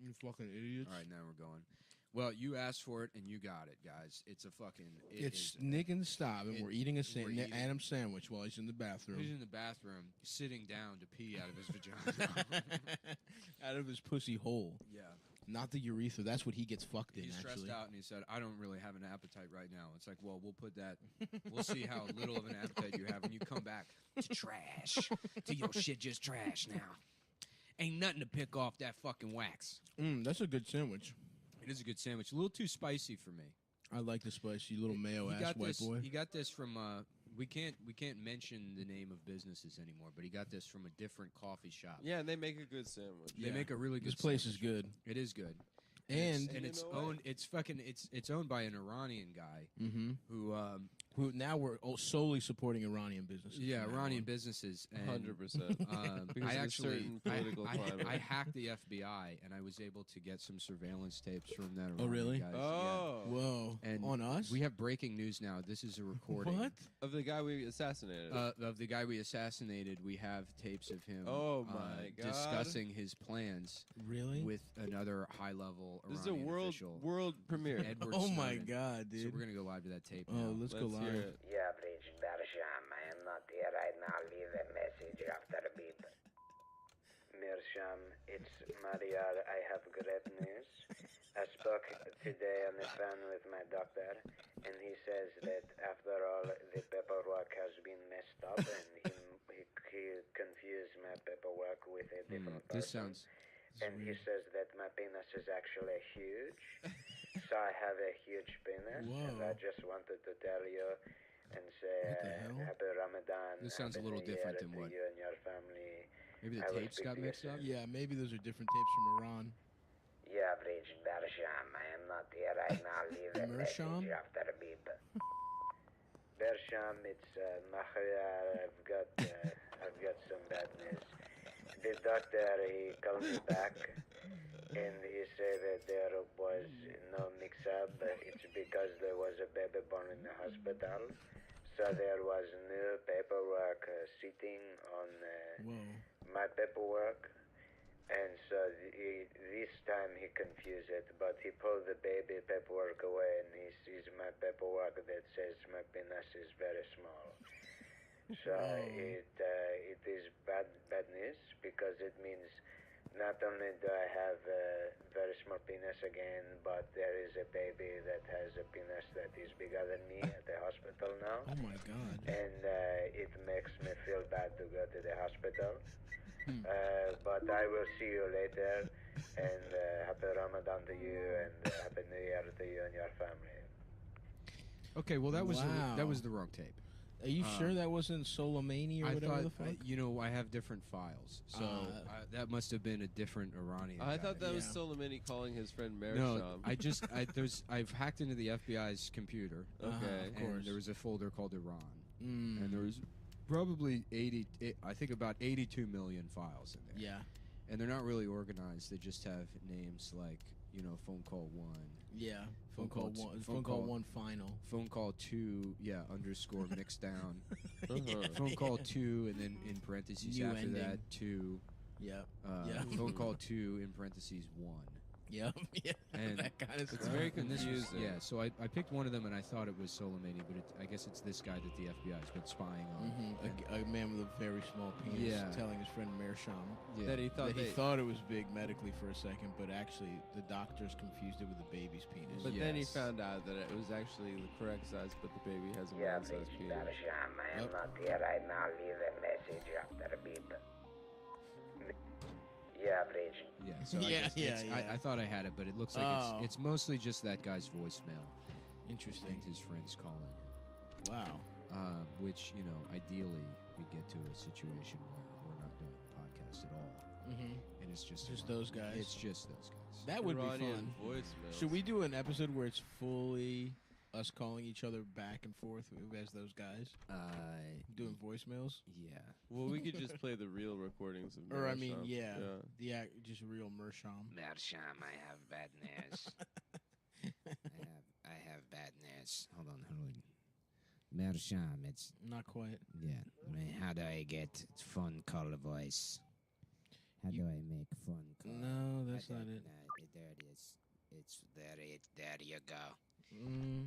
You fucking idiots. All right, now we're going. Well, you asked for it and you got it, guys. It's a fucking. It's Nick and Stav, and we're eating a we're eating- Adam sandwich while he's in the bathroom. He's in the bathroom, sitting down to pee out of his vagina. Out of his pussy hole. Yeah. Not the urethra. That's what he gets fucked in, He's stressed actually. out, and he said, "I don't really have an appetite right now." It's like, well, we'll put that. We'll see how little of an appetite you have when you come back to trash. To your shit, just trash now. Ain't nothing to pick off that fucking wax. That's a good sandwich. It is a good sandwich. A little too spicy for me. I like the spicy little mayo-ass white boy. He got this from. We can't mention the name of businesses anymore, but he got this from a different coffee shop. Yeah, and they make a good sandwich. They make a really good. This place sandwich. is good. It is good. And it's owned. It's fucking. It's owned by an Iranian guy who now we're solely supporting Iranian businesses. Yeah, Iranian businesses. 100%. Because I of a actually, certain political climate. I hacked the FBI and I was able to get some surveillance tapes from that. Iranian really? Guys. Oh. Yeah. Whoa. And on us? We have breaking news now. This is a recording. What? Of the guy we assassinated. Of the guy we assassinated, we have tapes of him. Oh, my God. Discussing his plans. Really? With another high-level Iranian This is a official, world premiere. Edward Oh my Snowden. God, dude! So we're gonna go live to that tape. Oh, now. let's go hear live. it. Yeah, Bridget Bersham, I am not here right now. Leave a message after the beep. Mirsham, it's Maria. I have great news. I spoke today on the phone with my doctor, and he says that after all, the paperwork has been messed up, and he confused my paperwork with a different person. This sounds. And he says that my penis is actually huge. So I have a huge penis. Whoa. And I just wanted to tell you and What the say hell? Happy Ramadan. This sounds a Happy little New different Year than to what- you and your family. Maybe the I will tapes speak got to you mixed up. soon. Yeah, maybe those are different tapes from Iran. Yeah, Bridget Bersham, I am not here right now. Leave a Mersham? message after the beep. Bersham, it's Mahia. I've got some bad news. The doctor, he called me back, and he said that there was no mix-up. It's because there was a baby born in the hospital. So there was no paperwork sitting on Whoa. my paperwork. And so this time he confused it, but he pulled the baby paperwork away and he sees my paperwork that says my penis is very small. So it is bad news because it means not only do I have a very small penis again, but there is a baby that has a penis that is bigger than me at the hospital now. Oh my God. And it makes me feel bad to go to the hospital. But I will see you later, and happy Ramadan to you, and happy New Year to you and your family. Okay, well that was Wow. that was the wrong tape. Are you sure that wasn't Soleimani or I whatever the thought, fuck? I have different files, so that must have been a different Iranian. I guy. thought that was Yeah. Soleimani calling his friend Mersham. No, I've hacked into the FBI's computer. Okay. Of And course. there was a folder called Iran, and there was probably I think about 82 million files in there. Yeah. And they're not really organized. They just have names like, phone call 1, Yeah. Phone call one. t- Phone phone call call- one final. phone call 2, underscore mixed down. Uh-huh. Phone call 2, and then in parentheses New after ending. that, 2. Yeah. Phone call 2 in parentheses 1. Yeah. Yeah. And that kind of It's stuff. very And this was- confusing. yeah, so I picked one of them and I thought it was Soleimani, but I guess it's this guy that the FBI has been spying on. And- A man with a very small penis Yeah. telling his friend Mersham yeah. That he thought that he thought it was big medically for a second, but actually the doctors confused it with the baby's penis. But then he Yes. found out that it was actually the correct size, but the baby has a Yeah, man-sized Bridget penis. Bersham, I am Yep. not here right now. Leave a message after the beep. Yeah, Bridget. Yeah, so Yeah, yeah. yeah. I thought I had it, but it looks like Oh. it's mostly just that guy's voicemail Interesting. and his friends calling. Wow. Which, ideally we get to a situation where we're not doing a podcast at all. Mm-hmm. And it's just Just Iran. those guys. It's just those guys. That would Iranian be fun. voicemails. Should we do an episode where it's fully us calling each other back and forth as those guys doing voicemails? Yeah. Well, we could just play the real recordings of Or I mean, Mersham. yeah, the just real Mersham. Mersham, I have bad news. I have bad news. Hold on. Mersham, it's Not quite. yeah. How do I get phone call voice? How do I make phone call? No, that's not it. there you go. Mm,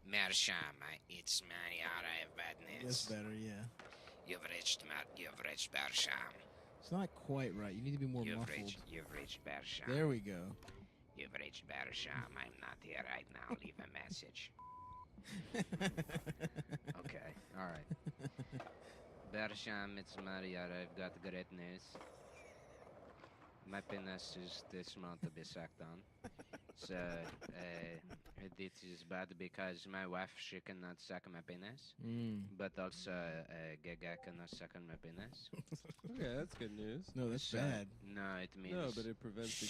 Mershaum, it's Mariara that's Evadnes. better, yeah. You've reached Mershaum. It's not quite right. You need to be more muffled. You've reached Mershaum. There we go. You've reached Mershaum. I'm not here right now. Leave a message. Okay, all right. Bersham, it's Mariara. I've got great news. My penis is this month to be sucked on. So, it is bad because my wife, she cannot suck my penis. Mm. But also, Gaga cannot suck on my penis. Okay, that's good news. No, that's So, bad. No, it means... No, but it prevents the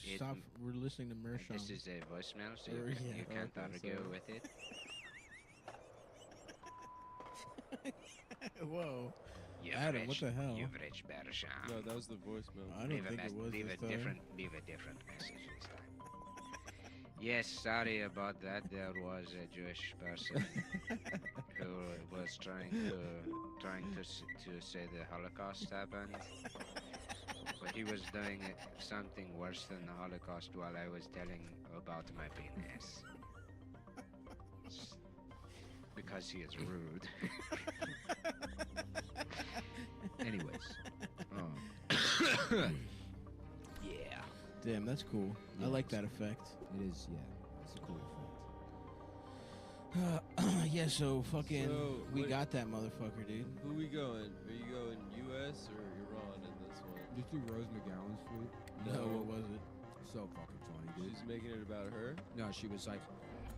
gay. Stop. We're listening to Mershon. This is a voicemail, so Or, you yeah. can't Okay, argue sorry. with it. Whoa. You've Adam, what the hell? You've reached Bersham. No, that was the voicemail. I don't think it was leave this a time. leave a different message this time. Yes, sorry about that. There was a Jewish person who was trying to say the Holocaust happened, but he was doing something worse than the Holocaust while I was telling about my penis. Because he is rude. Anyways. Yeah. Damn, that's cool. I like that effect. It is, yeah. It's a cool effect. Yeah, so fucking, So, we what- got that motherfucker, dude. Who we going? Are you going U.S. or Iran in this one? Did you see Rose McGowan's tweet? No, what was it? So fucking funny, dude. She's making it about her. No, she was like,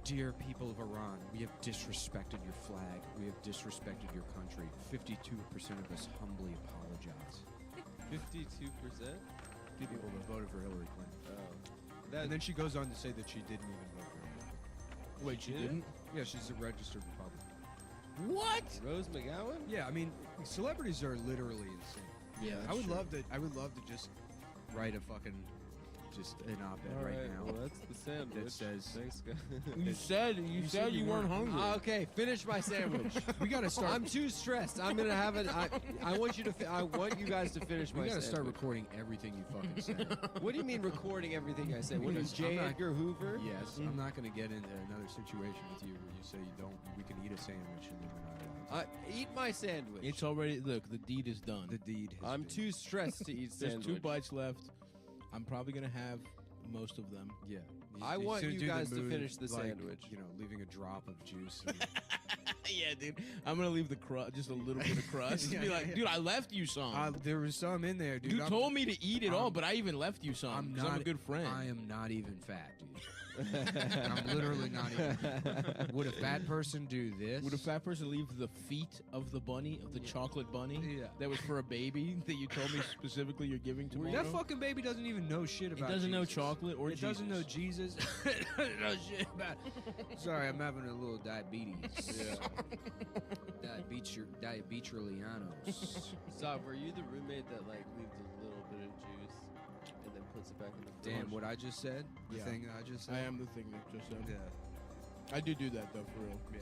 "Dear people of Iran, we have disrespected your flag. We have disrespected your country. 52% of us humbly apologize." 52%. People that voted for Hillary Clinton. Oh, And then she goes on to say that she didn't even vote for him. Wait, she didn't? didn't? Yeah, she's a registered Republican. What? Rose McGowan. Yeah, I mean, celebrities are literally insane. Yeah, I would love to. I would love to just write a fucking just an op-ed All right right, now well, that's the sandwich. that says. Thanks, guys. You said you weren't hungry. Okay, finish my sandwich. We gotta start. I'm too stressed. I'm gonna have it. I want you to. I want you guys to finish my We gotta sandwich. start recording everything you fucking say. What do you mean recording everything I say? What is Because I'm J. not- Edgar Hoover? Yes, I'm not gonna get into another situation with you where you say you don't. We can eat a sandwich and then we're not allowed. Eat my sandwich. It's already, look, the deed is done. The deed. Has I'm been- too stressed to eat There's sandwich. 2 bites left. I'm probably going to have most of them. Yeah. I He's want gonna you do the guys to move, finish the like, sandwich. You know, leaving a drop of juice. Yeah, dude. I'm going to leave the crust, just a little bit of crust. Yeah, Be like, yeah. dude, I left you some. There was some in there, dude. you told me to eat it all, but I even left you some. I'm 'cause I'm a good friend. I am not even fat, dude. I'm literally not even. Would a fat person do this? Would a fat person leave the feet of the bunny, of the chocolate bunny, Yeah. that was for a baby that you told me specifically you're giving tomorrow? That fucking baby doesn't even know shit it about. doesn't know Jesus. chocolate or It Jesus. doesn't know Jesus. It doesn't know shit about. Sorry, I'm having a little diabetes. Yeah. Diabetrilianos. Stop. Were you the roommate that like leaves a little bit of juice and then puts it back in the fridge? Damn, what I just said. The Yeah. thing that I just said. I am the thing that just said. Yeah. I do that though, for real. Yeah.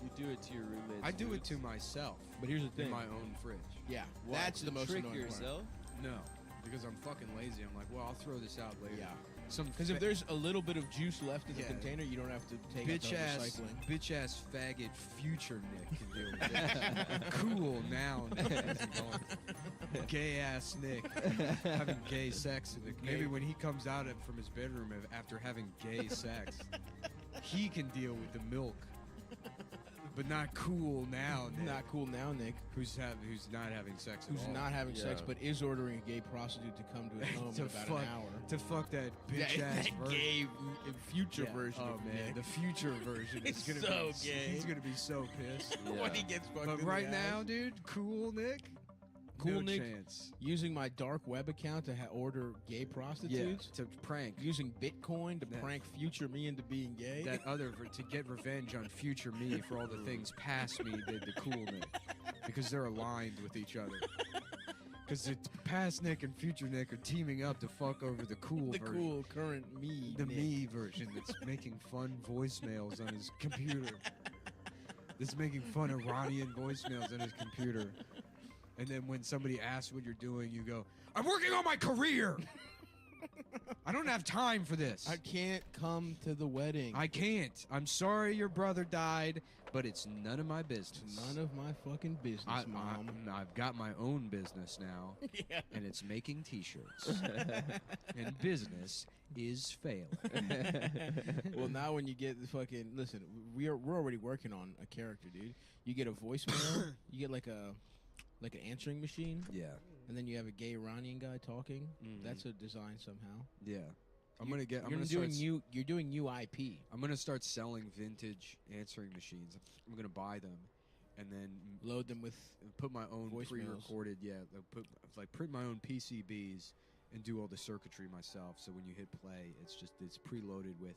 You do it to your roommates. I do it to myself. But here's the In thing. my own fridge. Yeah, What, that's to the most trick annoying yourself. No, because I'm fucking lazy. I'm like, well, I'll throw this out later. Yeah. Because if there's a little bit of juice left in the Yeah. container, you don't have to take it to bitch ass faggot future Nick can deal with it. Cool now Nick isn't going. Gay ass Nick having gay sex with Nick. Maybe when he comes out from his bedroom after having gay sex, he can deal with the milk. But not cool now, Nick. Not cool now, Nick. Who's not having sex at Who's all. not having sex, Yeah. but is ordering a gay prostitute to come to his home To in about fuck- an hour. to fuck that bitch That ass gay future Yeah. version Oh of man, Nick. the future version is It's gonna so be gay. He's gonna be so pissed. When he gets fucked But in right the now, ass. dude, cool Nick. Cool no Nick chance. using my dark web account to order gay prostitutes. To prank Using Bitcoin to Yeah. prank future me into being gay. that other to get revenge on future me for all the things past me did to cool Nick, because they're aligned with each other. Because past Nick and future Nick are teaming up to fuck over the cool the version. cool current me. The Nick. me version that's making fun voicemails on his computer. That's making fun Iranian voicemails on his computer. And then when somebody asks what you're doing, you go, "I'm working on my career." I don't have time for this. I can't come to the wedding. I can't. I'm sorry your brother died, but it's none of my business. It's none of my fucking business, Mom. I've got my own business now, Yeah. and it's making T-shirts. And business is failing. Well, now when you get the fucking listen, we're already working on a character, dude. You get a voicemail. You get like an answering machine, Yeah, and then you have a gay Iranian guy talking. Mhm. That's a design somehow. yeah. I'm You're doing new IP. I'm gonna start selling vintage answering machines. I'm gonna buy them, and then Load them with put my own Voicemails. pre-recorded. Yeah, print my own PCBs and do all the circuitry myself. So when you hit play, it's preloaded with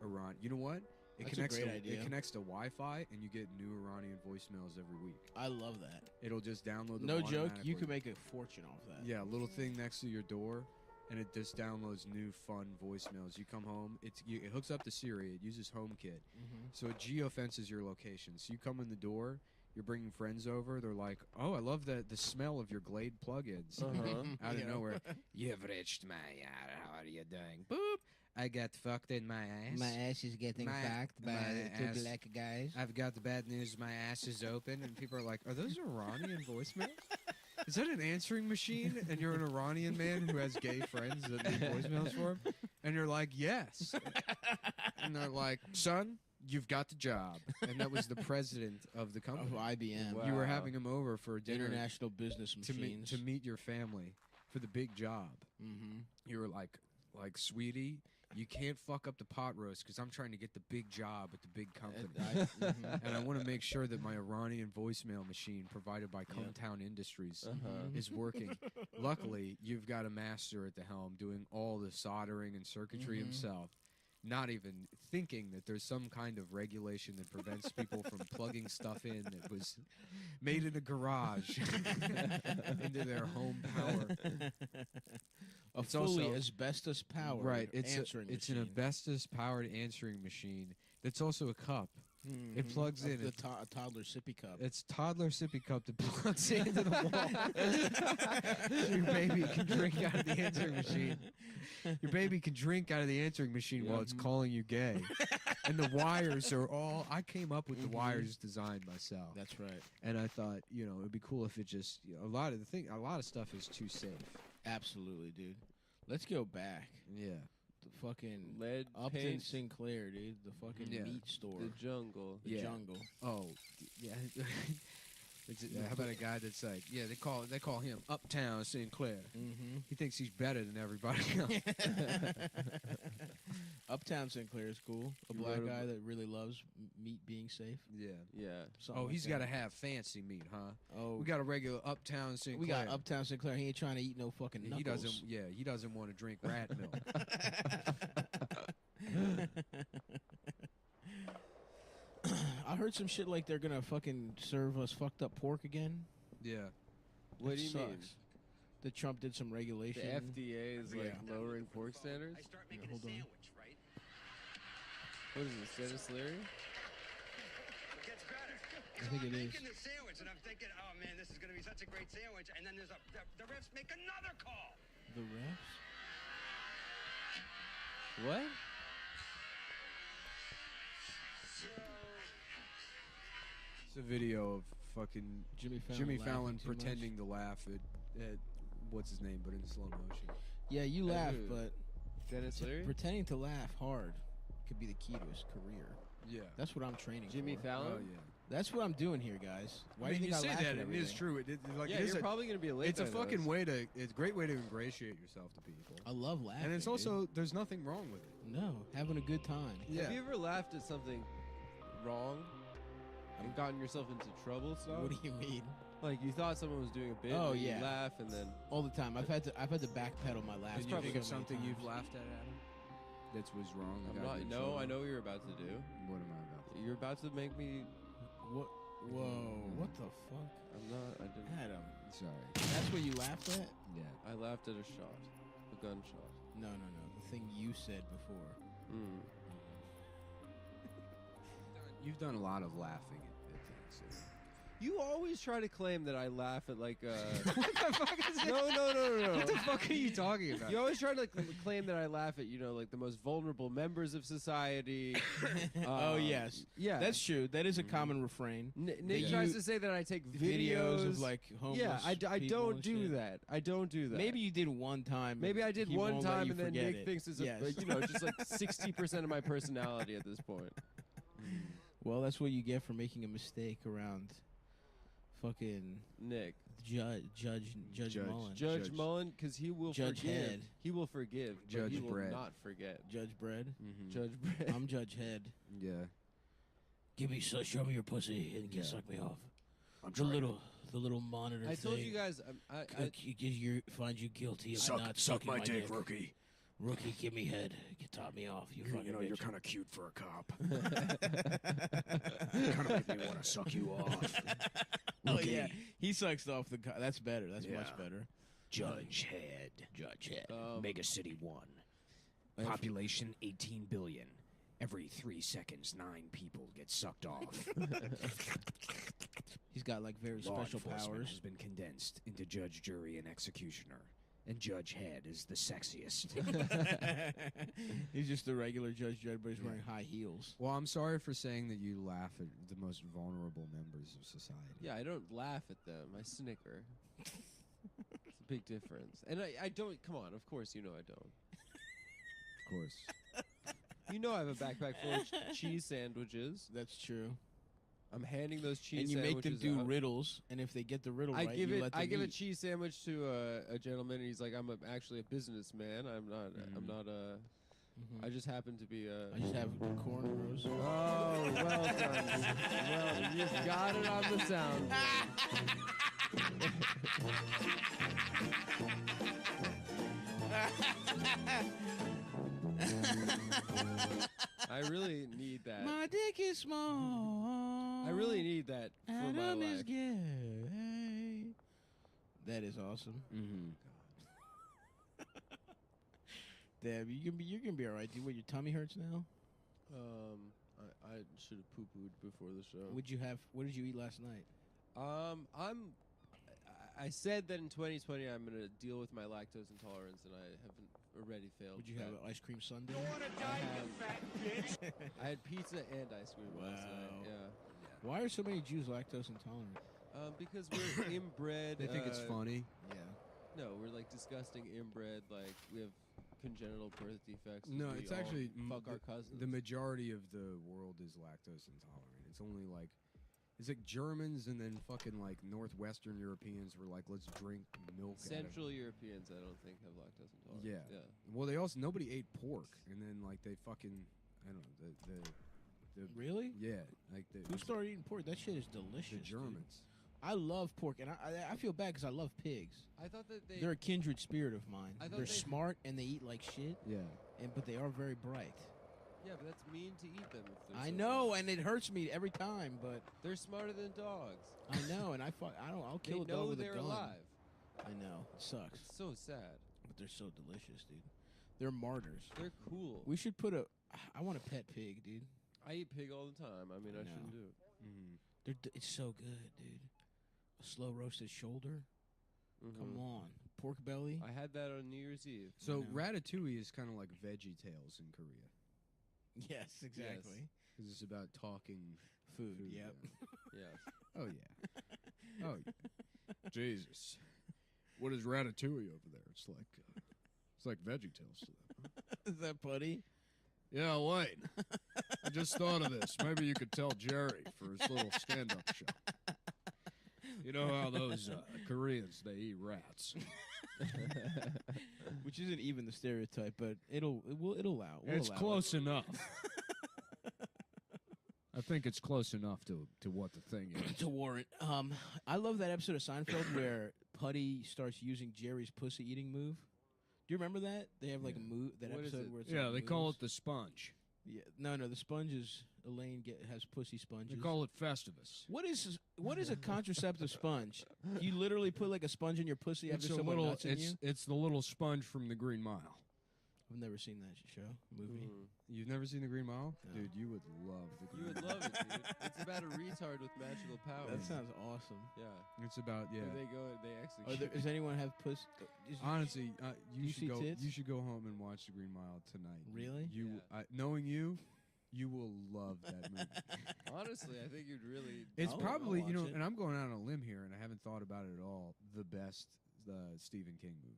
Iran. You know what? It That's a connects great to idea. it connects to Wi-Fi, and you get new Iranian voicemails every week. I love that. It'll just download them. No joke, you automatically. could make a fortune off that. Yeah, a little thing next to your door, and it just downloads new fun voicemails. You come home, it hooks up to Siri. It uses HomeKit, so it geofences your location. So you come in the door, you're bringing friends over. They're like, "Oh, I love the smell of your Glade plugins." Out of Yeah. nowhere, you've reached my yard. How are you doing? Boop. I got fucked in my ass. ass is getting My- my ass- guys. I've got the bad news. My ass is open, and people are like, "Are those Iranian voicemails? Is that an answering machine?" And you're an Iranian man who has gay friends that leave voicemails for him, and you're like, "Yes." And they're like, "Son, you've got the job." And that was the president of the Of company. IBM. Wow. You were having him over for a dinner International Business to Machines. meet your family for the big job. Mm-hmm. You were like, sweetie, you can't fuck up the pot roast because I'm trying to get the big job at the big company. And I want to make sure that my Iranian voicemail machine provided by Cometown Industries is working. Luckily, you've got a master at the helm doing all the soldering and circuitry himself, not even thinking that there's some kind of regulation that prevents people from plugging stuff in that was made in a garage into their home power. A It's fully also- asbestos powered Right, answering it's machine. an asbestos-powered answering machine that's also a cup. It Mhm. plugs Of in. the a toddler sippy cup. It's toddler sippy cup that plugs into the wall. So your baby can drink out of the answering machine. Your baby can drink out of the answering machine while it's calling you gay. And the wires are all. I came up with the wires designed myself. That's right. And I thought, it'd be cool if it just a lot of stuff is too safe. Absolutely, dude. Let's go back. Yeah. The fucking Lead Upton paint, Sinclair, dude. The fucking Yeah. meat store. the jungle. The Yeah. jungle. Oh, yeah. How about a guy that's like, they call him Uptown Sinclair. Mm-hmm. He thinks he's better than everybody else. Uptown Sinclair is cool. A You black wrote a guy that really loves meat being safe. Yeah. Yeah. Something Oh, like he's that. got to have fancy meat, huh? Oh, We got a regular Uptown Sinclair. we got Uptown Sinclair. He ain't trying to eat no fucking knuckles. He doesn't. Yeah, he doesn't want to drink rat milk. I heard some shit like they're gonna fucking serve us fucked up pork again. Yeah. What That do you mean? sucks. That Trump did some The regulation. FDA is like Yeah. lowering pork standards. Yeah, hold on. What is this, Dennis Leary? Gets better. I think it is. Making the sandwich, and I'm thinking, oh man, this is going to be such a great sandwich. And then the refs make another call. The refs. What? It's a video of fucking Jimmy Fallon. Jimmy laughing Fallon too much. pretending to laugh at what's his name, but in slow motion. Yeah, you laugh, who? but Dennis Leary? pretending to laugh hard could be the key to his career. Yeah. That's what I'm training Jimmy for. Fallon? Oh yeah. That's what I'm doing here, guys. Why I mean, do you think I say laugh that? at It everything? is true. Yeah, it is you're a, probably gonna be a late. it's a fucking way to. It's a great way to ingratiate yourself to people. I love laughing. And it's dude. also there's nothing wrong with it. no having a good time. Yeah. Have you ever laughed at something wrong and gotten yourself into trouble? Stuff? What do you mean? Like you thought someone was doing a bit. Oh, and yeah. You laugh and then. All the time. I've had to backpedal my laughs. Can you think of so many something you've times. laughed at, Adam? That was wrong. I'm that got not. you in No, trouble? I know what you're about to do. What am I about? You're about to make me. What? Whoa! What the fuck, I'm not. I didn't. Adam? Sorry. That's what you laughed at? Yeah. I laughed at a shot, a gunshot. No. The thing you said before. Mm. You've done a lot of laughing at things. You always try to claim that I laugh at like. What the fuck is it? No. What the fuck are you talking about? You always try to claim that I laugh at like the most vulnerable members of society. Oh yes, yeah, that's true. That is a common refrain. Nick that tries you- to say that I take Videos of like homeless. Yeah, I people don't and do shit. that. I don't do that. Maybe you did one time. Maybe and I did he one won't let time, you and then forget Nick it. thinks it's Yes. just like 60% of my personality at this point. Well, that's what you get for making a mistake around fucking Nick, Judge Mullen. Judge Mullen, because he will Judge forgive. Head. He will forgive. but Judge he will Brett. not forget. Judge Bread. Mhm. Judge Brett. I'm Judge Head. Yeah. Show me your pussy and Yeah. suck me off. I'm The little monitor. I told you guys. find you guilty of not Suck sucking my dick, rookie. Rookie, give me head. Top me off. You fucking bitch. kind of cute for a cop. kind of make me want to suck you off. Oh yeah, he sucks off the. That's better. That's much Yeah. better. Judge Head. Mega City 1. Population 18 billion. Every 3 seconds, 9 people get sucked off. He's got like very Law special enforcement powers. has been condensed into judge, jury, and executioner. And Judge Head is the sexiest. He's just a regular Judge Dredd, but he's wearing high heels. Well, I'm sorry for saying that you laugh at the most vulnerable members of society. Yeah, I don't laugh at them. I snicker. It's a big difference. And I don't. Come on. Of course, you know I don't. Of course. You know I have a backpack full of cheese sandwiches. That's true. I'm handing those cheese And you sandwiches make them do out. riddles, and if they get the riddle I right, give you it. let them I give a eat. cheese sandwich to a gentleman, and he's like, "I'm actually a businessman. I'm not. I'm not a. Mhm. I just happen to be a." I just have cornrows. Oh, well done. Well, you got it on the sound. I really need that. My dick is small. I really need that for my Adam is life. gay. That is awesome. Mm-hmm. Deb, you're gonna be all right, dude. What, your tummy hurts now? I should have poo-pooed before the show. What did you eat last night? I said that in 2020 I'm going to deal with my lactose intolerance, and I haven't already failed. Would you have an ice cream sundae? I had pizza and ice cream last night. Wow. Yeah. Why are so many Jews lactose intolerant? Because we're inbred. They think it's funny. Yeah. No, we're like disgusting inbred. Like we have congenital birth defects. No, we it's all actually fuck our cousins. The majority of the world is lactose intolerant. It's only like it's like Germans and then fucking like Northwestern Europeans were like, let's drink milk. Central Europeans, I don't think have lactose intolerance. Yeah. Yeah. Well, they also nobody ate pork, and then like they fucking I don't know the Really? yeah like the Who started eating pork? That shit is delicious. the dude. Germans. I love pork, and I feel bad because I love pigs. I thought that They're a kindred spirit of mine. I thought They're they- smart and they eat like shit, Yeah. but they are very bright. Yeah, but that's mean to eat them. If they're I so know, bright. and it hurts me every time, but They're smarter than dogs. I know, and I'll They kill a dog know with they're a gun. alive. I know, it sucks, It's so sad. but they're so delicious, dude. They're martyrs. They're cool. We should put I want a pet pig, dude. I eat pig all the time. I mean, I know. shouldn't do it. Mm-hmm. It's so good, dude. A slow roasted shoulder. Come Mhm. on, pork belly. I had that on New Year's Eve. So know. Ratatouille is kind of like Veggie Tales in Korea Yes, exactly. because it's about talking Food. food. Yep. Yeah. Yeah. Oh yeah. Oh yeah. Jesus. What is Ratatouille over there? It's like Veggie Tales to them. Is that putty? Yeah, wait. I just thought of this. Maybe you could tell Jerry for his little stand-up show. You know how those Koreans, they eat rats. Which isn't even the stereotype, but it'll allow. We'll It's allow close enough. I think it's close enough to what the thing it. is. To warrant. I love that episode of Seinfeld where Putty starts using Jerry's pussy eating move. Do you remember that? They have like a move that What is episode it? where it's Yeah, like they call moves. it the sponge. Yeah, no, the sponge is Elaine has pussy sponges. They call it Festivus. What is a contraceptive sponge? You literally put like a sponge in your pussy after It's a someone little. nuts in you. It's the little sponge from the Green Mile. I've never seen that show movie. You've never seen The Green Mile? No. Dude, you would love The You Green would Mile. love it, dude. It's about a retard with magical powers. That sounds awesome. Yeah. It's about, yeah. And they go and they execute. Does anyone have puss? Honestly, you you see should go. tits? You should go home and watch The Green Mile tonight. Really? You, Yeah. knowing you, you will love that movie. Honestly, I think you'd really. It's I'll probably, watch it. and I'm going out on a limb here, and I haven't thought about it at all. The best Stephen King movie.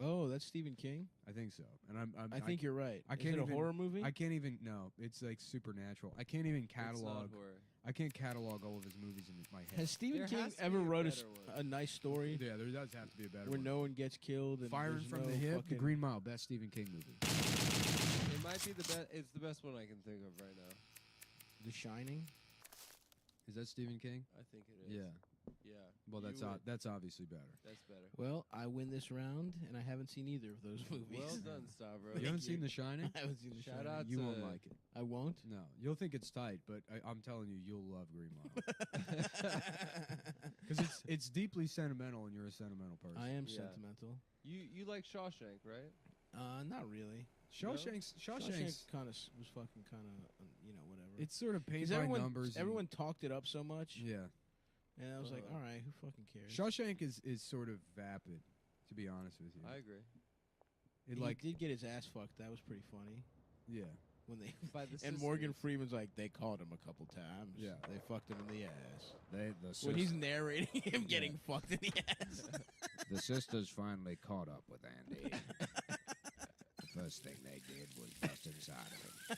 Oh, that's Stephen King. I think so, and I'm I think you're right. I Is can't it a even- horror movie? I can't even. No, it's like supernatural. I can't even It's not catalog. horror. I can't catalog all of his movies in my head. Has Stephen There King has to ever be a wrote better one. a nice story Yeah, there does have to be a better where one. no one gets killed and Firing there's from no the Hip, The fucking- Green Mile, best Stephen King movie. It might be the best. It's the best one I can think of right now. The Shining? Is that Stephen King? I think it is. Yeah. Yeah. Well, You would. that's obviously better. That's better. Well, I win this round, and I haven't seen either of those movies. Well done, Stavro. You haven't seen The Shining? I haven't seen The Shout Shining. out You won't to- like it. I won't. No, you'll think it's tight, but I'm telling you, you'll love Green Mile because it's deeply sentimental, and you're a sentimental person. I am Yeah. sentimental. You like Shawshank, right? Not really. Shawshank's kind of was fucking kind of whatever. it's sort of paint 'Cause by everyone numbers. and- everyone talked it up so much, yeah. and I was like, Uh-huh. all right, who fucking cares? Shawshank is sort of vapid, to be honest with you. I agree. It he like did get his ass fucked. That was pretty funny yeah. when they. By the And Morgan sisters. Freeman's like, they called him a couple times. Yeah. They fucked him in the ass. The When he's narrating him getting fucked in the ass. the sisters finally caught up with Andy. The first thing they did was bust inside of him.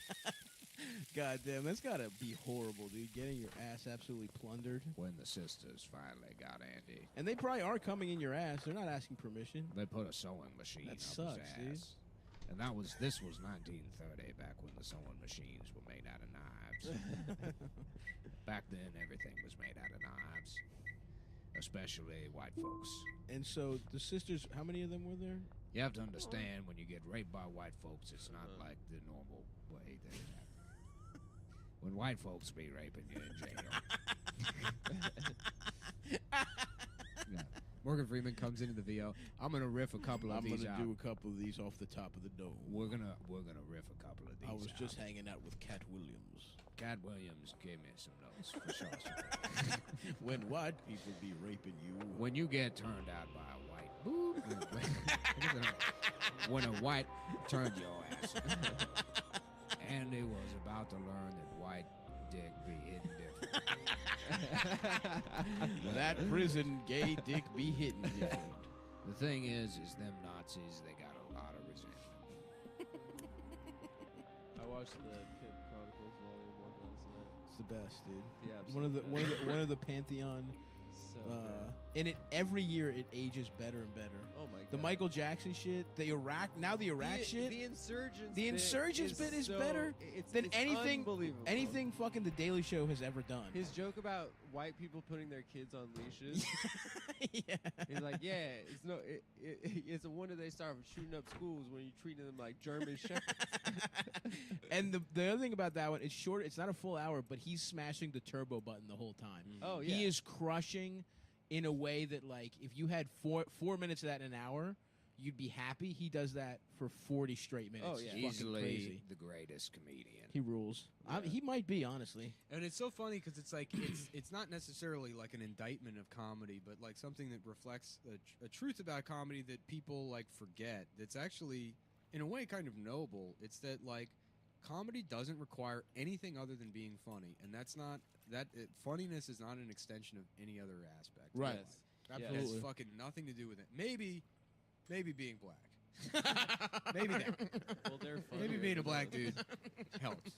God damn, that's gotta be horrible, dude. Getting your ass absolutely plundered. When the sisters finally got Andy, And they probably are coming in your ass. They're not asking permission. they put a sewing machine That up sucks, his dude. ass. And this was 1930, back when the sewing machines were made out of knives. Back then, everything was made out of knives, especially white folks. And so the sisters, how many of them were there? You have to understand, when you get raped by white folks, it's not like the normal way that it happens. When white folks be raping you in jail. Yeah. Morgan Freeman comes into the VO. I'm gonna riff a couple of I'm these gonna out. do a couple of these off the top of the dome. We're gonna riff a couple of these. I was out. just hanging out with Cat Williams. Cat Williams gave me some notes for Shawshank. When white people be raping you. When you get turned out by a white when a white turned your ass. Andy was about to learn that white dick be hidden different. That prison gay dick be hitting different. The thing is them Nazis, they got a lot of resentment. I watched the Pimp Chronicles Volume 1 last night. It's the best, dude. Yeah, One of the Pantheon. So good. And it every year it ages better and better. Oh my god. The Michael Jackson shit, the Iraq shit, The Insurgents. The Insurgents bit is so- better it's, than it's anything- Unbelievable. anything fucking The Daily Show has ever done. His joke about white people putting their kids on leashes. yeah. He's like, yeah, it's no, it's a wonder they start shooting up schools when you're treating them like German shepherds. And the other thing about that one, it's short. It's not a full hour, but he's smashing the turbo button the whole time. Oh yeah. He is crushing in a way that, like, if you had 4 minutes of that in an hour, you'd be happy. He does that for 40 straight minutes. Oh, It's yeah. fucking Easily crazy. the greatest comedian. He rules. He might be, honestly. And it's so funny because it's like it's not necessarily like an indictment of comedy, but like something that reflects a truth about comedy that people like forget. That's actually, in a way, kind of noble. It's that like comedy doesn't require anything other than being funny, and that's not funniness is not an extension of any other aspect. Right. Yes. It Absolutely. has fucking nothing to do with it. Maybe being black. Maybe that. Well, they're funny. Maybe being a black dude helps.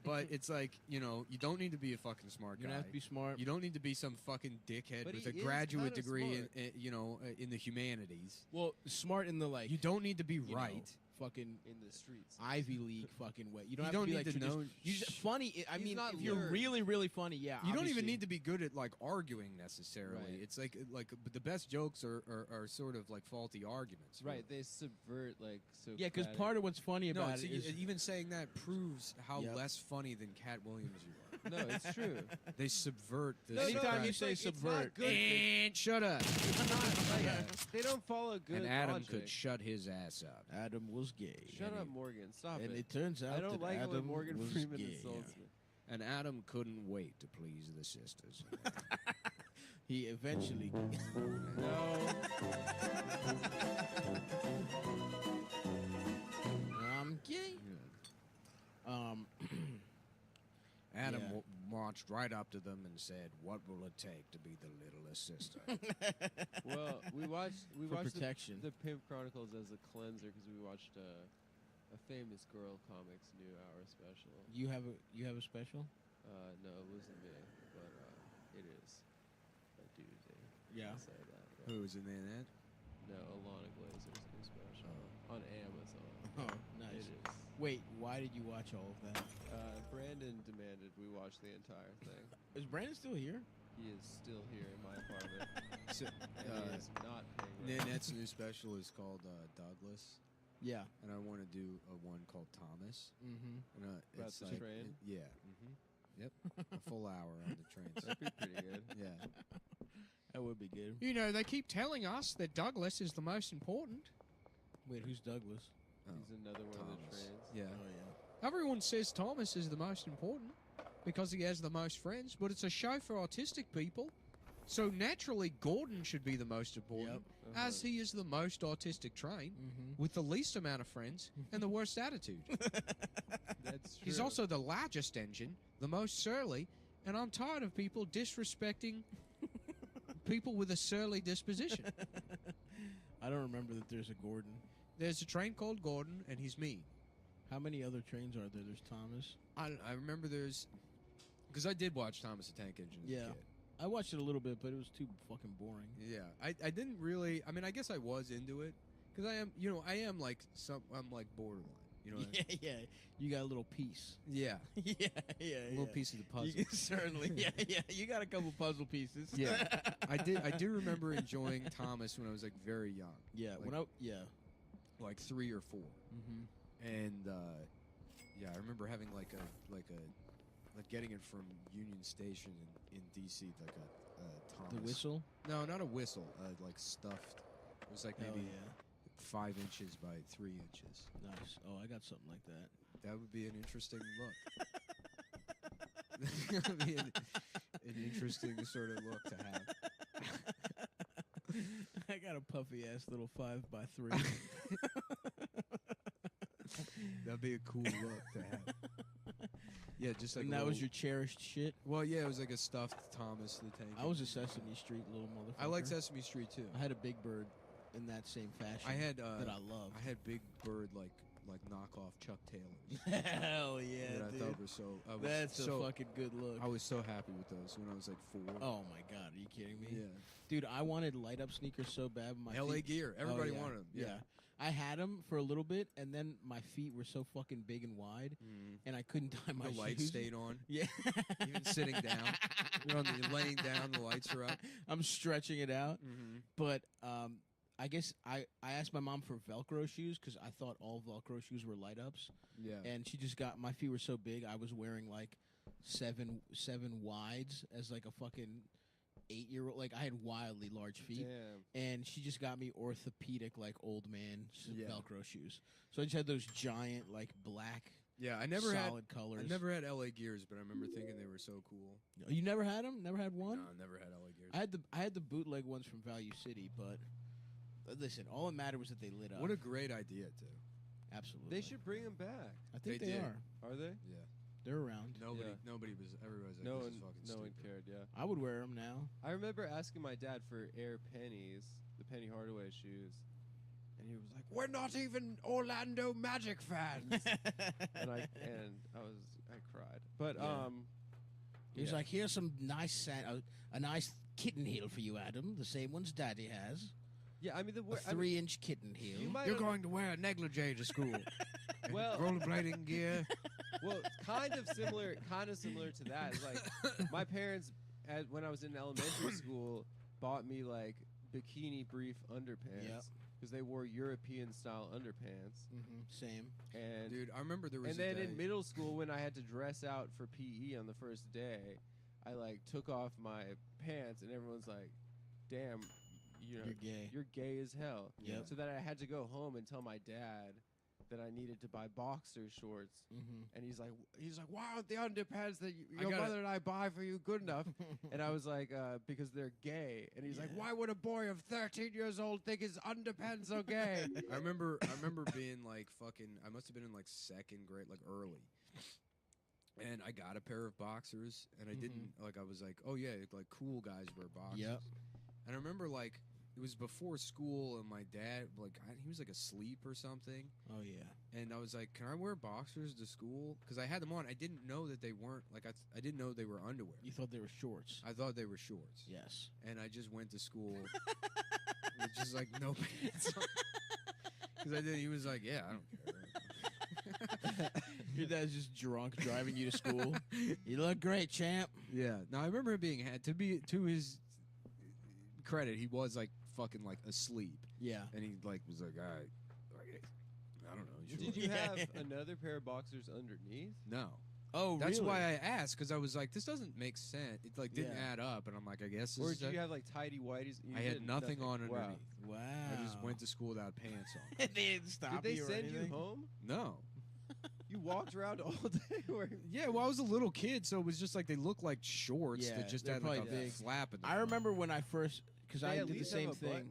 But it's like, you don't need to be a fucking smart You're guy. gonna have to be smart. You don't need to be some fucking dickhead But with he a is graduate kinda degree smart. in the humanities. Well, smart in the like. You don't need to be you know, right. fucking in the streets. Ivy League fucking way. You don't You have don't to be need like to know- You just, funny. I He's mean, not if you're learned. really, really funny, yeah. You don't even obviously. need to be good at like arguing necessarily. Right. It's like but the best jokes are sort of like faulty arguments. Right, they subvert like so. Yeah, because part of what's funny No, about see, it is even saying that proves how Yep. less funny than Cat Williams you are. No, it's true. They subvert this. No, Anytime you it's say like, it's not subvert, good. And shut up. It's not like, they don't follow good And Adam logic. could shut his ass up. Adam was gay. Shut and up, Morgan. Stop And it. it turns out I don't that like it when Adam Morgan was Freeman gay. insults me. And Adam couldn't wait to please the sisters. He eventually. No. I'm gay. Adam Yeah. marched right up to them and said, "What will it take to be the littlest sister?" Well, we watched For protection. the Pimp Chronicles as a cleanser because we watched a famous girl comics new hour special. You have a special? No, it wasn't me, but it is a doozy. Yeah. I'll say that. Yeah. Who was in that? No, Alana Glazer's new special on Amazon. Oh, It nice. is. Wait, why did you watch all of that? Brandon demanded we watch the entire thing. Is Brandon still here? He is still here in my apartment, So, and he is not paying rent. Nanette's new special is called Douglas, Yeah. and I want to do a one called Thomas. Mm-hmm. And, About it's the like, train? yeah. Yep. A full hour on the train. That'd be pretty good. Yeah. That would be good. You know, they keep telling us that Douglas is the most important. Wait, who's Douglas? Oh, He's another one of the Thomas. trains. Yeah. Oh yeah. Everyone says Thomas is the most important because he has the most friends, but it's a show for autistic people. So naturally, Gordon should be the most important, as he is the most autistic train, Mm-hmm. with the least amount of friends and the worst attitude. That's true. He's also the largest engine, the most surly, and I'm tired of people disrespecting people with a surly disposition. I don't remember that there's a Gordon. There's a train called Gordon, and he's mean. How many other trains are there? There's Thomas. I remember there's, because I did watch Thomas the Tank Engine as a Yeah. kid. I watched it a little bit, but it was too fucking boring. Yeah, I didn't really. I mean, I guess I was into it because I am like I'm like borderline. You know, what I mean? Yeah, yeah. You got a little piece. Yeah, yeah, yeah. a little piece of the puzzle. You certainly. Yeah, yeah. You got a couple puzzle pieces. Yeah, I do remember enjoying Thomas when I was like very young, Yeah. Like- Yeah. like 3 or 4, Mm-hmm. and yeah, I remember having like getting it from Union Station in DC, like a Thomas. The whistle. No, not a whistle. Like stuffed. It was like Hell maybe yeah. 5 inches by 3 inches. Nice. Oh, I got something like that. That would be an interesting look. That would be an interesting sort of look to have. I got a puffy ass little 5x3. That'd be a cool look to have. Yeah, just like And a that was little- your cherished shit. Well, yeah, it was like a stuffed Thomas the Tank. I was a Sesame Street little motherfucker. I like Sesame Street too. I had a Big Bird in that same fashion. I had that I love. I had Big Bird like knockoff Chuck Taylors. Hell yeah, that I dude. thought were so. I was That's so, a fucking good look. I was so happy with those when I was like 4. Oh my god, are you kidding me? Yeah. Dude, I wanted light up sneakers so bad. But my LA feet, Gear. Oh, Everybody yeah. wanted them. Yeah. I had them for a little bit, and then my feet were so fucking big and wide, and I couldn't tie my The light shoes. stayed on. Yeah. Even sitting down. You're laying down. The lights are up. I'm stretching it out. Mm-hmm. But I guess I asked my mom for Velcro shoes because I thought all Velcro shoes were light ups, Yeah. and she just got my feet were so big. I was wearing like seven wides as like a fucking 8-year-old. Like I had wildly large feet, Damn. and she just got me orthopedic like old man Yeah. Velcro shoes. So I just had those giant like black Yeah. I never had. solid colors. I never had LA Gears, but I remember thinking they were so cool. You never had them? Never had one? No, I never had LA Gears. I had the bootleg ones from Value City, but listen, all that mattered was that they lit up. What a great idea, too. Absolutely. They should bring him back. I think They they did. are. Are they? Yeah. They're around. Nobody Yeah. was. Everybody was like, No this one, is fucking no one stupid. cared. Yeah. I would wear them now. I remember asking my dad for Air Pennies, the Penny Hardaway shoes, and he was like, We're not even Orlando Magic fans. and I cried. But Yeah. He's Yeah. like, here's some nice a nice kitten heel for you, Adam. The same ones Daddy has. yeah, I mean the A I mean, 3-inch kitten heel. you might You're under- going to wear a negligee to school. Well- rollerblading gear. well, kind of similar to that. It's like my parents, when I was in elementary school, bought me like bikini brief underpants because they wore European style underpants. Same. And Dude, I remember there was and a then day. in middle school, when I had to dress out for PE on the first day, I like took off my pants, and everyone's like, "Damn, you know, You're gay. You're gay as hell." Yep. So that I had to go home and tell my dad that I needed to buy boxer shorts. And he's like, "Why aren't the underpants that your gotta- mother and I buy for you good enough?" And I was like, "Because they're gay." And he's like, "Why would a boy of 13 years old think his underpants are gay?" I remember being like fucking. I must have been in like second grade, like early. And I got a pair of boxers, and I didn't like. I was like, "Oh yeah, like cool guys wear boxers." Yep. And I remember like it was before school, and my dad he was like asleep or something, Oh yeah. and I was like, "Can I wear boxers to school?" Because I had them on. I didn't know that they weren't like I didn't know they were underwear. You thought they were shorts. I thought they were shorts. Yes. And I just went to school with just like no pants on. Because I did. He was like, "Yeah, I don't care." Your dad's just drunk driving you to school. You look great, champ. Yeah. No, I remember him being to his credit, he was like fucking like asleep, Yeah. and he like was like, "All right, I don't know." Did you have another pair of boxers underneath? No. Oh, That's really? why I asked, because I was like, this doesn't make sense. It like didn't Yeah. add up, and I'm like, I guess. Or This did is you have like tidy whities? You I had didn't? nothing on Wow. underneath. Wow. I just went to school without pants on. they didn't stop Did they you or send you anything? home? No. You walked around all day wearing. Yeah, well, I was a little kid, so it was just like they looked like shorts Yeah, that just they're had like a probably big. flap in the I front. remember when I first, because They I at did the least same have a thing. button?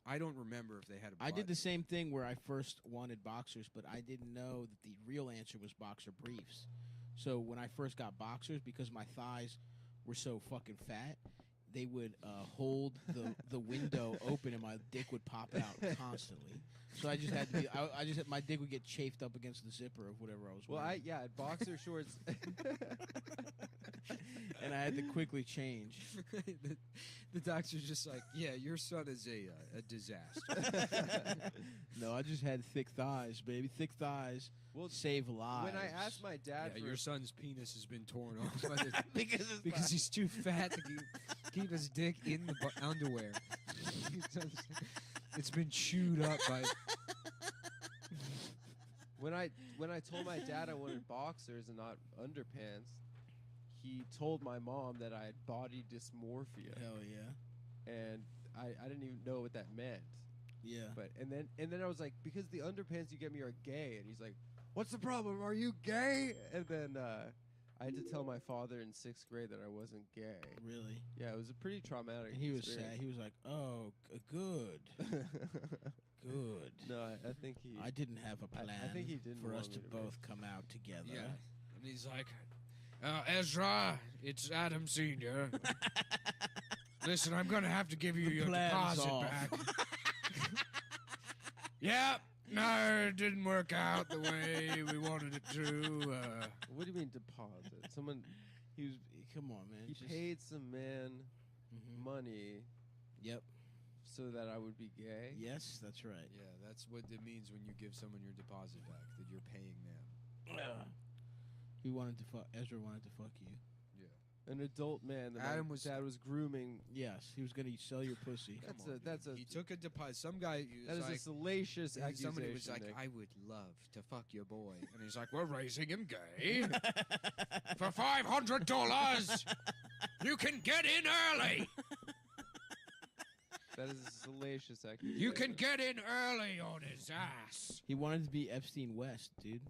I don't remember if they had a I did the button. same thing where I first wanted boxers, but I didn't know that the real answer was boxer briefs. So when I first got boxers, because my thighs were so fucking fat, they would hold the window open and my dick would pop out constantly. So I just had to be. I just had, my dick would get chafed up against the zipper of whatever I was Well, wearing. boxer shorts. And I had to quickly change. the doctor's just like, yeah, your son is a disaster. No, I just had thick thighs, baby. Thick thighs Well, save lives. when I asked my dad Yeah, for your son's penis has been torn off by the, because because he's too fat to keep his dick in the underwear. It's been chewed up by. when I told my dad I wanted boxers and not underpants, he told my mom that I had body dysmorphia, hell yeah, and I didn't even know what that meant. yeah. But and then I was like, because the underpants you get me are gay, and he's like, "What's the problem? Are you gay?" And then I had to tell my father in 6th grade that I wasn't gay. Really. Yeah, it was a pretty traumatic. And he was experience. sad. He was like, "Oh, good, good." No, I think he. I didn't have a plan. I think he didn't for want us me to to both come out together. Yeah. And he's like, Ezra, it's Adam Sr. Listen, I'm going to have to give you The your plan's deposit off. back. Yeah, no, it didn't work out the way we wanted it to. What do you mean deposit? Someone He was. Come on, man. he just- paid some man Mhm. money Yep. so that I would be gay. Yes, that's right. Yeah, that's what it means when you give someone your deposit back, that you're paying them. He wanted to fuck. Ezra wanted to fuck you. An adult man that Adam my was- dad was grooming. Yes, he was gonna sell your pussy. That's a He took a deposit. Some guy that is was a like, salacious accusation. somebody was like, Nick. I would love to fuck your boy. And he's like, we're raising him gay. For $500, you can get in early. That is a salacious accusation. You can get in early on his ass. He wanted to be Epstein West, dude.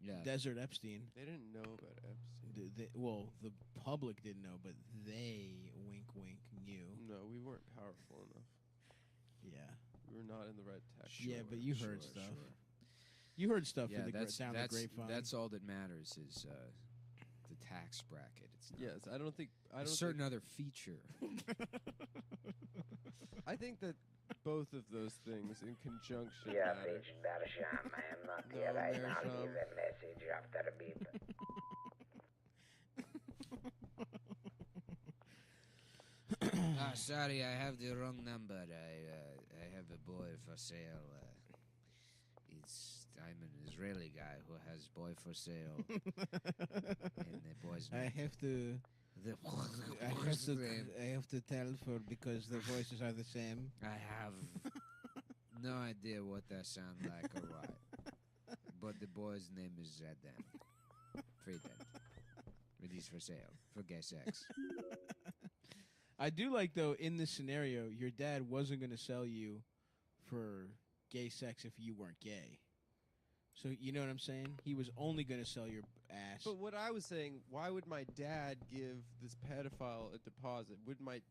Yeah. Desert Epstein. They didn't know about Epstein. Well, the public didn't know, but they, wink, wink, knew. No, we weren't powerful enough. Yeah. We were not in the right tech. Yeah, but you heard stuff. You heard stuff Yeah, in the down the grapevine. that's all that matters is the tax bracket. It's not Yes, I don't think a certain other feature. I think that both of those things in conjunction Yeah, matter. Agent Barsham, I am not No, here right now. Barsham. Leave a message after the beep. Sorry, I have the wrong number. I have a boy for sale. I'm an Israeli guy who has boy for sale. And the boy's I name. have to. The I have to tell for because the voices are the same. I have No idea what that sounds like or what. But the boy's name is Adam. Frieden. It is for sale. For gay sex. I do like, though, in this scenario, your dad wasn't going to sell you for gay sex if you weren't gay. So, you know what I'm saying? He was only going to sell your ass. But what I was saying, why would my dad give this pedophile a deposit? Would my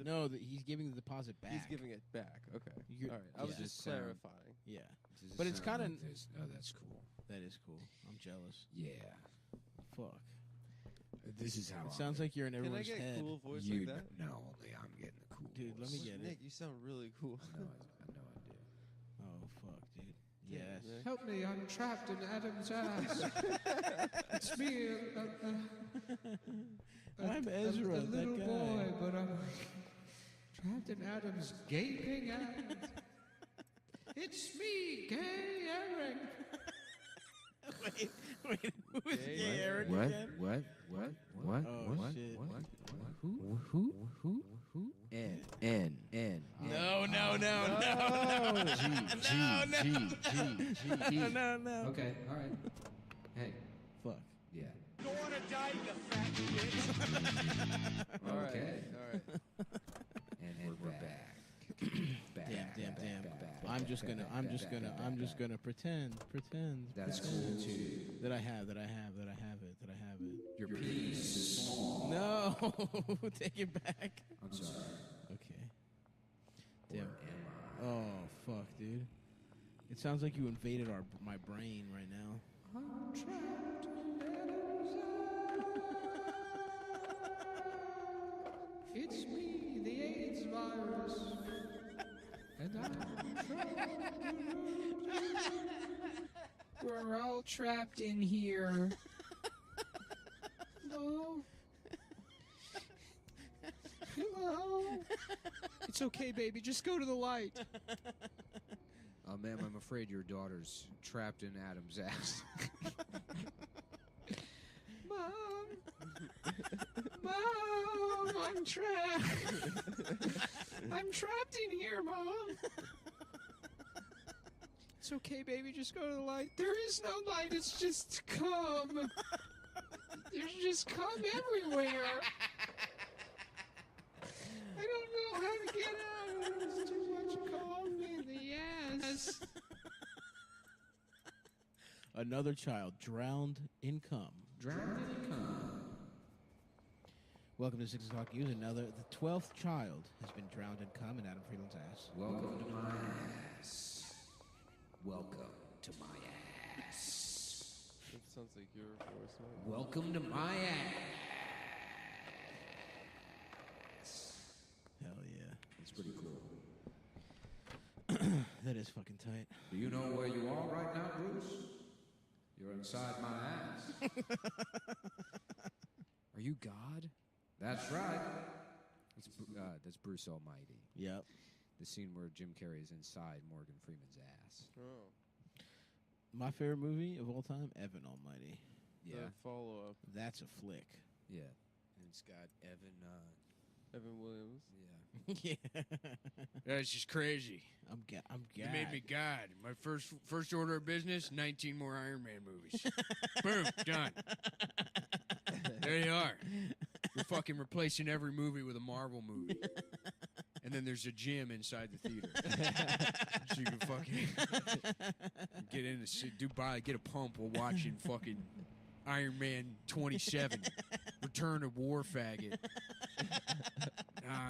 No, he's giving the deposit back. He's giving it back. Okay. You're- All right. I was yeah. just clarifying. Yeah, Does it But it's sound kinda- like this? Oh, that's cool. that is cool. I'm jealous. Yeah. Fuck. This is how It sounds like you're in Can I everyone's get head. a cool voice you like that? No, only I'm getting the cool Dude, let me voice. get Nick, it. you sound really cool. I know I do. Oh, fuck, dude. Yeah, Yes. Nick. Help me, I'm trapped in Adam's ass. It's me, I'm Ezra, a that little guy. boy, but I'm trapped in Adam's gaping ass. It's me, gay Aaron. wait, who is Gay gay Aaron What? again? What? Oh, shit. Who? N. No. G. No. Okay, all right. Hey, Fuck. Yeah. All right. Okay. All right. And we're back. Damn. I'm just gonna pretend. That's pretend cool too. that I have it. Your penis is small. No, take it back. I'm sorry. Okay. Or Damn. am Oh fuck, dude. It sounds like you invaded my brain right now. I'm trapped in Adam's ass. It's me, the AIDS virus. And I'm trapped. We're all trapped in here. Hello? Hello? It's okay, baby. Just go to the light. Ma'am, I'm afraid your daughter's trapped in Adam's ass. Mom. Mom, I'm trapped. I'm trapped in here, Mom. It's okay, baby. Just go to the light. There is no light. It's just cum. There's just cum everywhere. I don't know how to get out. There's too much cum in the ass. Another child drowned in cum. Drowned in cum. Welcome to 6 O'Clock News. The 12th child has been drowned in cum in Adam Friedland's ass. Welcome to my ass. Welcome to my ass. That sounds like your voice. Mike. Welcome to my ass. Hell yeah. It's pretty cool. That is fucking tight. Do you know where you are right now, Bruce? You're inside my ass. Are you God? That's right. That's Bruce Almighty. Yep. The scene where Jim Carrey is inside Morgan Freeman's ass. Oh. My favorite movie of all time, Evan Almighty. Yeah. The follow-up. That's a flick. Yeah. And it's got Evan. Evan Williams. Yeah. Yeah. That's just crazy. I'm God. You made me God. My first order of business, 19 more Iron Man movies. Boom, done. There you are. You're fucking replacing every movie with a Marvel movie. And then there's a gym inside the theater. So you can fucking get in and get a pump while watching fucking Iron Man 27, Return of War Faggot.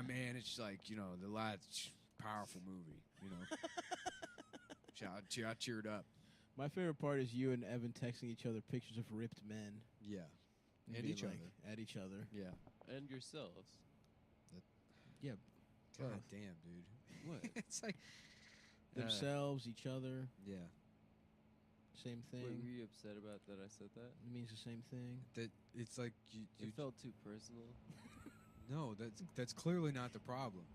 Man, it's like, the last powerful movie, I cheered up. My favorite part is you and Evan texting each other pictures of ripped men. Yeah. And being each like, other. At each other. Yeah. And yourselves. Yeah. God Both. damn, dude. What? It's like Themselves, each other, yeah. same thing. Wait, were you upset about that I said that? It means the same thing. That it's like you It felt too personal. no, that's clearly not the problem.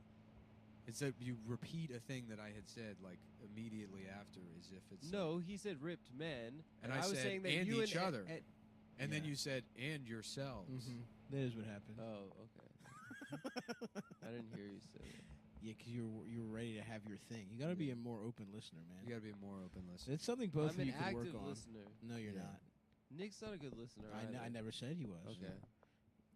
It's that you repeat a thing that I had said like immediately after, as if it's No, he said ripped men, And I was said, saying that and you each other. and then Yeah. you said and yourselves. That is what happened. Oh, okay. I didn't hear you say that. Yeah, because you're ready to have your thing. You got to be a more open listener, man. You got to be a more open listener. It's something both I'm of you an can active work on. listener. No, you're Yeah. not. Nick's not a good listener. I never said he was. Okay.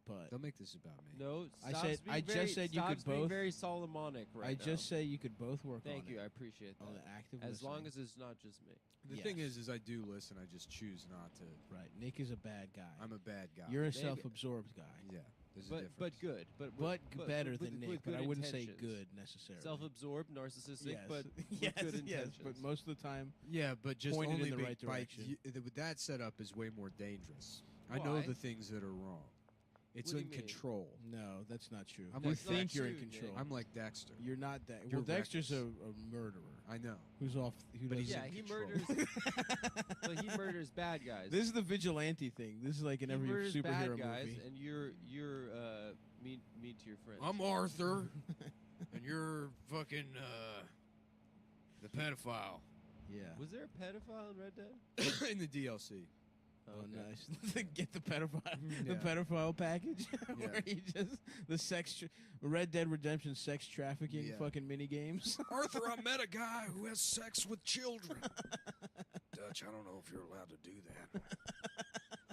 But Don't make this about me. No, I stops said- being I just very- said you could stops being both- very Solomonic right I now. just say you could both work on Thank you. it. I appreciate On that. the active As long listening. as it's not just me. The thing is I do listen. I just choose not to. Right. Nick is a bad guy. I'm a bad guy. You're a Maybe- self-absorbed guy. yeah. There's a But difference. good. But Better with- than with Nick, but good I wouldn't say intentions. good necessarily. Self-absorbed, narcissistic, yes. but yes, with good yes, intentions. but most of the time, Yeah, but just pointed in only the right by direction. with that setup is way more dangerous. I know Why? the things that are wrong. It's What do in you mean? control. no, that's not true. I'm you like think Dexter. you're in That's true, control. Nick. I'm like Dexter. You're not that. You're Well, Dexter's a reckless. murderer I know. who's off. Who But he's doesn't- yeah, in he control. murders. But he murders bad guys. This is the vigilante thing. This is like in he every murders superhero bad guys, movie. and you're mean to your friends. I'm Arthur, and you're fucking the pedophile. Yeah. Was there a pedophile in Red Dead? in the DLC. Oh, okay. nice. Get the pedophile, the Yeah. pedophile package, Yeah. where you just the Red Dead Redemption sex trafficking Yeah. fucking mini games. Arthur, I met a guy who has sex with children. Dutch, I don't know if you're allowed to do that.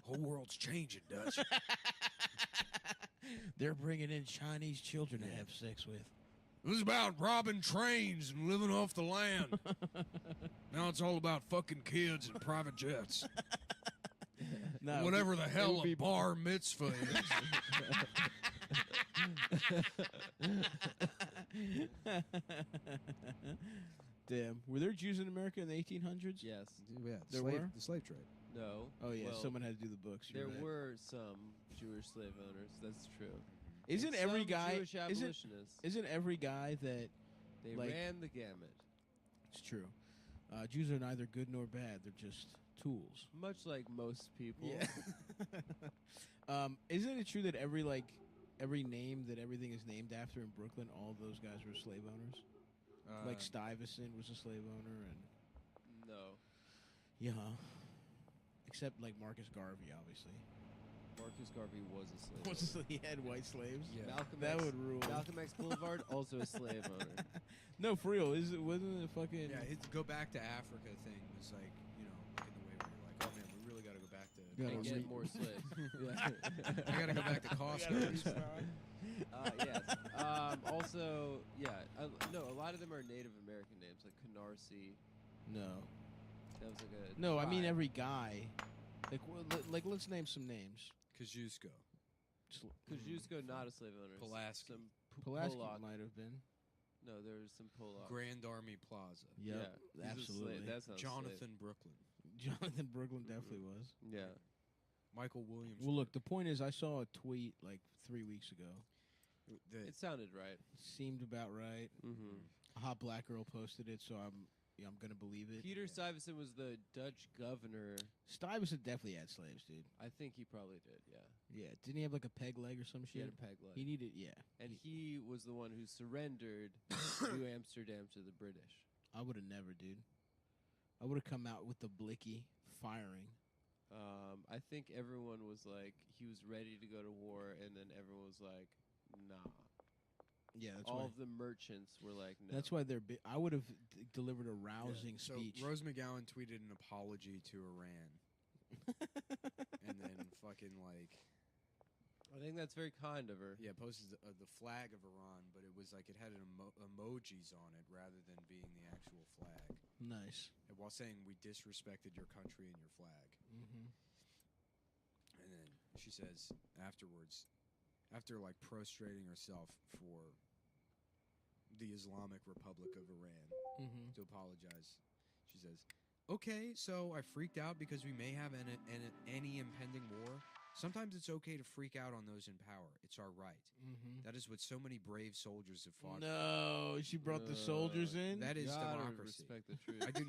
Whole world's changing, Dutch. They're bringing in Chinese children to have sex with. It was about robbing trains and living off the land. Now it's all about fucking kids and private jets. No, Whatever the hell would a be- bar mitzvah is. Damn. Were there Jews in America in the 1800s? Yes. Yeah, There slave, were? the slave trade. No. Oh yeah, Well, someone had to do the books. you're There right. were some Jewish slave owners. That's true. Isn't And every some guy? Jewish abolitionists? Isn't every guy that? They like- ran the gamut, It's true. Jews are neither good nor bad. They're just tools. much like most people. Isn't it true that every name that everything is named after in Brooklyn, all those guys were slave owners? Like Stuyvesant was a slave owner, and No. yeah, except like Marcus Garvey, obviously. Marcus Garvey was a slave. owner. He had white slaves. Yeah. Malcolm That X, would rule. Malcolm X Boulevard, also a slave owner. No, for real. Wasn't it fucking? Yeah, his go back to Africa thing was like, you know, like in the way where you're like, oh man, we really got to go back to. Gotta And re- get more slaves. I got to go back to Costco. Yes. Also, yeah. No, a lot of them are Native American names, like Canarsie. No. That was like a. No, I mean tribe. every guy. Like let's name some names. Kosciuszko. Kosciuszko, not a slave owner. Pulaski. Some Pulaski Polak. might have been. No, there was some Polak. Grand Army Plaza. Yep, Yeah, he's a absolutely. slave. That's not a slave. Jonathan Brooklyn. Jonathan Brooklyn definitely was. Yeah. Michael Williams. Well, look, the point is, I saw a tweet like 3 weeks ago. It sounded right. Seemed about right. Mm-hmm. A hot black girl posted it, so I'm gonna believe it. Peter Stuyvesant was the Dutch governor. Stuyvesant definitely had slaves, dude. I think he probably did, yeah. Yeah, didn't he have like a peg leg or some He shit? had a peg leg. He needed, yeah. And he was the one who surrendered New Amsterdam to the British. I would have never, dude. I would have come out with the blicky firing. I think everyone was like, he was ready to go to war, and then everyone was like, nah. Yeah, that's All why. of the merchants were like, no. That's why they're. I would have delivered a rousing So speech. Rose McGowan tweeted an apology to Iran, and then fucking like, I think that's very kind of her. yeah, posted the flag of Iran, but it was like it had emojis on it rather than being the actual flag. Nice. And while saying we disrespected your country and your flag. Mm-hmm. And then she says afterwards, after like prostrating herself for the Islamic Republic of Iran Mm-hmm. to apologize, she says, "Okay, so I freaked out because we may have any impending war. Sometimes it's okay to freak out on those in power. It's our right. Mm-hmm. That is what so many brave soldiers have fought. No, she brought the soldiers in. That is Gotta democracy. respect the truth. I do not